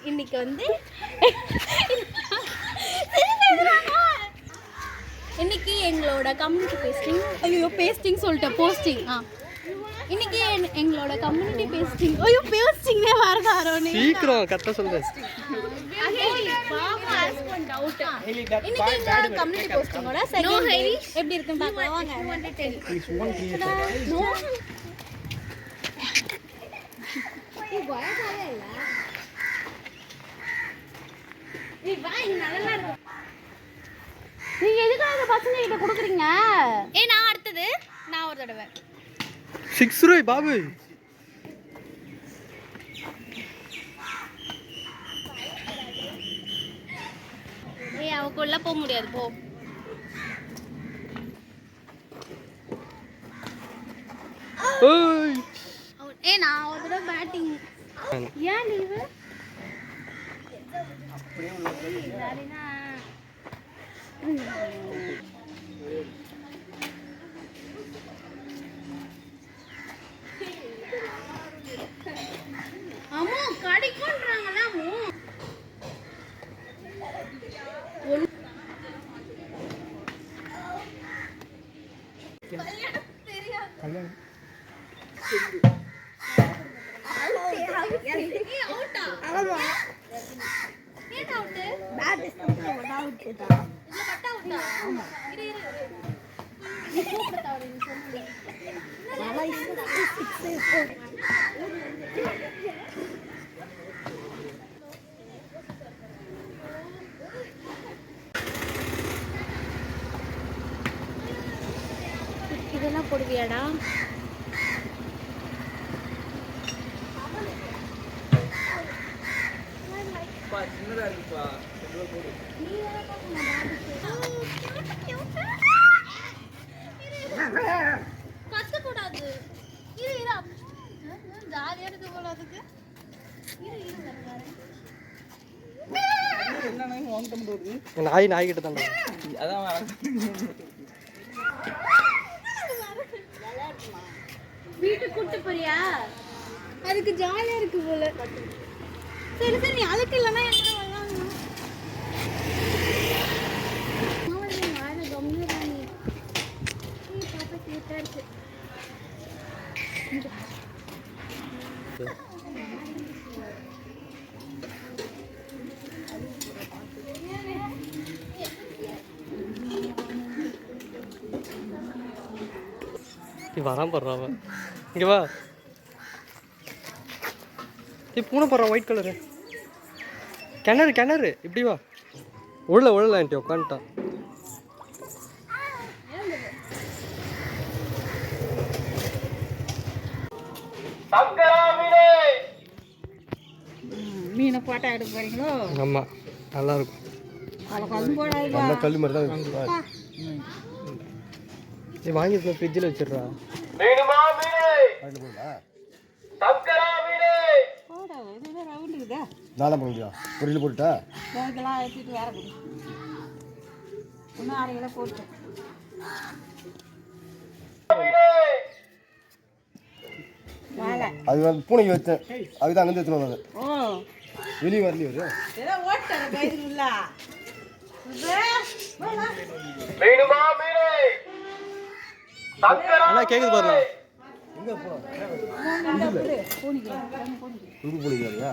இன்னைக்கு வந்து இன்னைக்கு எங்களோட கம்யூனிட்டி பேஸ்டிங். ஐயோ பேஸ்டிங் சொல்லிட்டேன், போஸ்டிங். இன்னைக்கு எங்களோட கம்யூனிட்டி பேஸ்டிங். ஐயோ பேஸ்டிங்னே வரதாரோ நீ சீக்கிரம் கத்த சொல்லு. இன்னைக்கு எங்களோட கம்யூனிட்டி போஸ்டிங்கோட செகண்ட் டே எப்படி இருக்குன்னு பார்க்கலாம் வாங்க. நீங்க எதுக்காக பசங்க கிட்ட கொடுக்குறீங்க? நான் அடுத்தது நான் ஒரு தடவை 6 ரூபாய் பாபு. அவக்குள்ள போக முடியாது போ. நான் ஒரு தடவை பேட்டிங். ஏன் லீவு? அம்மா கடிக்குன்றாங்களா? இதெல்லாம் போடுவியாடா? கத்தக்கூடாது. ஜாலியா இருக்கு போல அதுக்கு. நாய் கிட்ட தான் வீட்டுக்கு கூட்டு போறியா? அதுக்கு ஜாலியா இருக்கு போல. சரி சரி, அதுக்கு இல்லைன்னா என்ன விளாடணும்? பாப்பா கியூட்டா இருக்கு. வரான் போடுறான். இங்க வா. பூனை போடுறான் ஒயிட் கலரு. கிணறு இப்படி வா. உள்ள ஆண்டி உட்காந்துட்டான். மீனை போட்டா எடுக்க போறீங்களோ? ஆமா, நல்லா இருக்கும். கல் மாதிரி தான் வாங்கி ஃப்ரிட்ஜில் வச்சிடுறா. பொரியல் போட்டுட்டா எடுத்துட்டு வேற கொடு. இன்னும் 1/2 கிலோ போட்டு அது வந்து பூனைக்கு வச்சேன். அதுதான் அங்கே எடுத்துன்னு வந்தாங்க. வெளியே வரலையே ஒரு கேக்குது பாருங்க. எங்க பூனைக்கா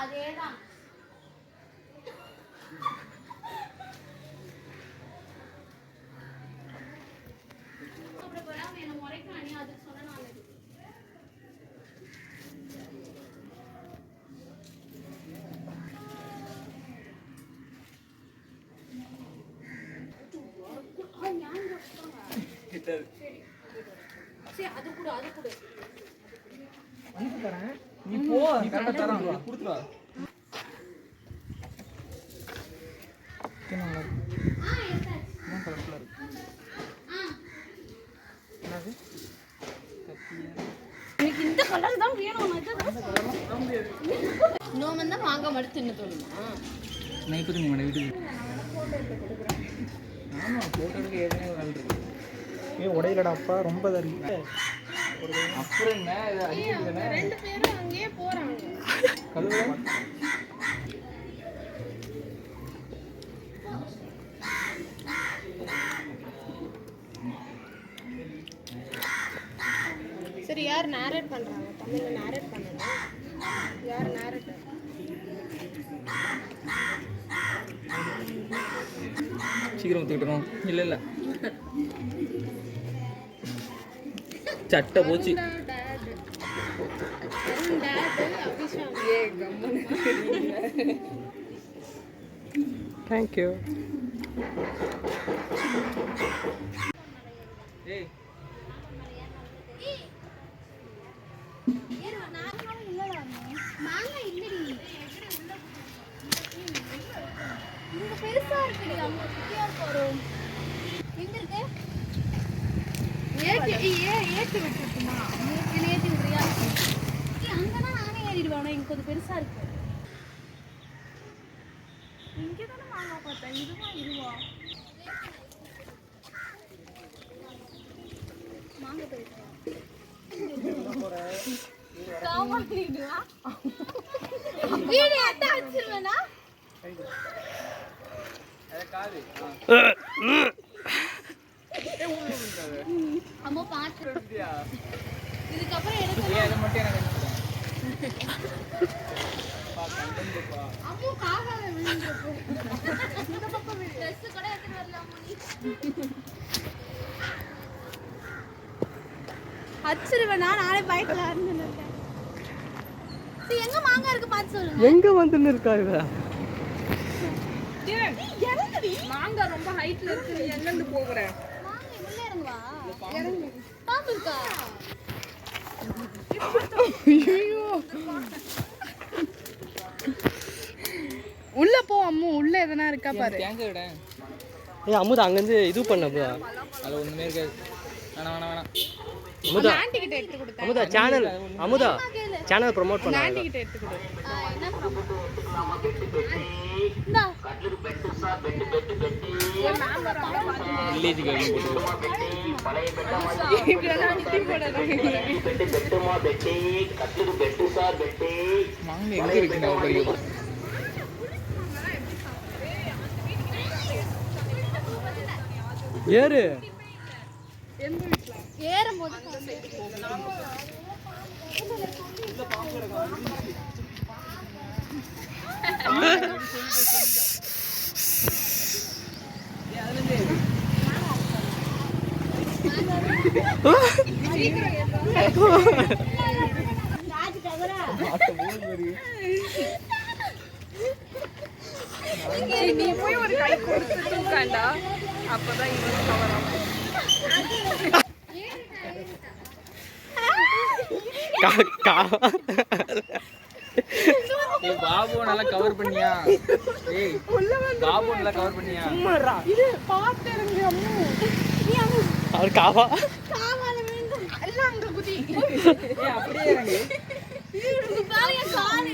அதேதான். நீ போ கரெக்டா தரேன் கொடுத்துடா எனக்கு இந்த கலர் தான் வேணும் இன்னும் வந்து வாங்க மட்டும் தின்னு தோணுமா நான் இப்போ நீ வீட்டுக்கு ஆமாம் ஃபோட்டோ எடுக்க ஏற்கனவே ஒரு ஆள் இருக்கு உடையிலடாப்பா ரொம்ப தான் இருக்கு அப்புறம் என்ன இது அடிக்கிறதுனா 2 பேரும் அங்கேயே போறாங்க கழுவுல சரி யார் நேரேட் பண்றாங்க தமிழ்ல நேரேட் பண்ணணும் யார் நேரேட் சீக்கிரம் ஒத்துக்கிட்டோம் இல்லை இல்லை சட்டை போச்சு தேங்க்யூ ஏய் பெருசா இருக்குடி அங்க குட்டியா போறோம் எங்க இருக்கு ஏத்தி விட்டுட்டுமா ஏத்தி விடுறியா அங்கதான் நானே ஏறிடுவேன் எனக்கு கொஞ்சம் பெருசா இருக்கு இங்கதானே மாங்காய் பார்த்தேன் இதுவா மாங்காய் பெருசா காமாட்டிடுவா வீடியோ எடுத்து வச்சிருவேனா காது அம்மா பாத்து எடுத்தியா இதுக்கப்புறம் எடுத்து அதை மட்டும் எனக்கு அம்மா காகால விழுந்துருக்கு இந்த பக்கம் ட்ரெஸ் கூட எடுத்து வரலாம் நீ அச்சிருவேனா நானே பைக்ல இருந்துட்டேன் சரி எங்க மாங்காய் இருக்கு பாத்து சொல்லுங்க எங்க வந்துன்னு இருக்கா இவ மாங்காய் ரொம்ப ஹைட்ல இருக்கு நீ எங்க இருந்து போகுற மாங்காய் உள்ள இறங்குவா இறங்கு பாம்பு இருக்கா ஐயோ உள்ள போ அம்மு உள்ள எதனா இருக்கா பாரு தேங்காய் விட ஏய் அமுதா அங்கேருந்து இது பண்ண அமுதா அது ஒன்றுமே இருக்காது வேணாம் அமுதா ஆண்டி கிட்ட எடுத்து கொடுத்தேன் Amudha channel Amudha channel promote பண்ண ஆண்டி கிட்ட எடுத்து கொடு என்ன இந்தா வில்லேஜ் கேர்ள் மாங்காய் எங்கே இருக்கு நான் தெரியும் ஏறு ஏறும்போது நீ போய் ஒரு கை கொடுத்து தூக்காண்டா அப்பதான் இவங்க கவர் ஆகும் ஏய் பாபு நல்லா கவர் பண்ணியா ஏய் பாபு நல்லா கவர் பண்ணியா இது பாத்து இறங்கு அம்மு அவர் காவா காவால விழுந்து எல்லாம் அங்க குதி ஏய் அப்படியே இறங்கு இது பாருங்க கால்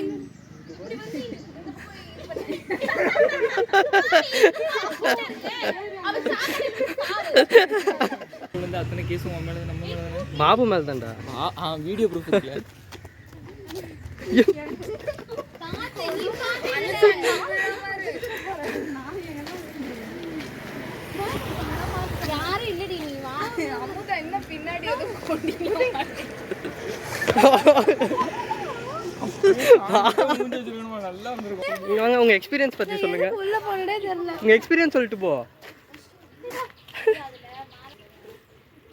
வந்து அத்தனை கேஸும் உன் மேலே நம்ம மேலே தானே பாபு மேல தான்டா வீடியோ ப்ரூஃப் இருக்குல்ல யாரும் இல்லடி நீ வா அம்முதா என்ன பின்னாடி ஏதோ கொண்டிங்க நல்லா இருந்திருக்கும் இங்க வாங்க உங்க எக்ஸ்பீரியன்ஸ் பத்தி சொல்லுங்க உள்ள போனதே தெரியல உங்க எக்ஸ்பீரியன்ஸ் சொல்லிட்டு போ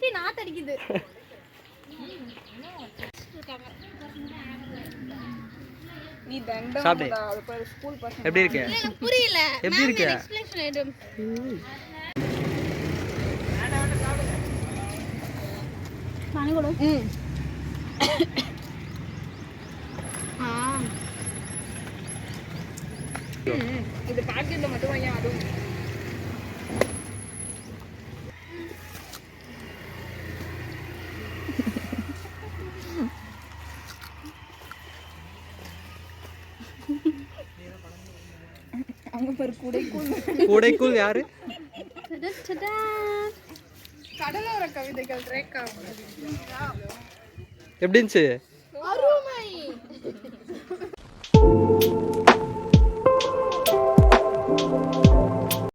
சீ நாத்து அடிக்குது நீ தண்டம் சாப்பிடு. அது ஸ்கூல் பசங்க எப்படி இருக்கு எனக்கு புரியல எப்படி இருக்கு? எக்ஸ்பிளேஷன் ஐட்டம் பானி கொடு இது பாக்கெட்ல மட்டும் வாங்கி அதுவும் அவங்க பேர் கூடைக்குள் யாரு? கடலோர கவிதைகள் ரேக்கா எப்படி இருந்துச்சு?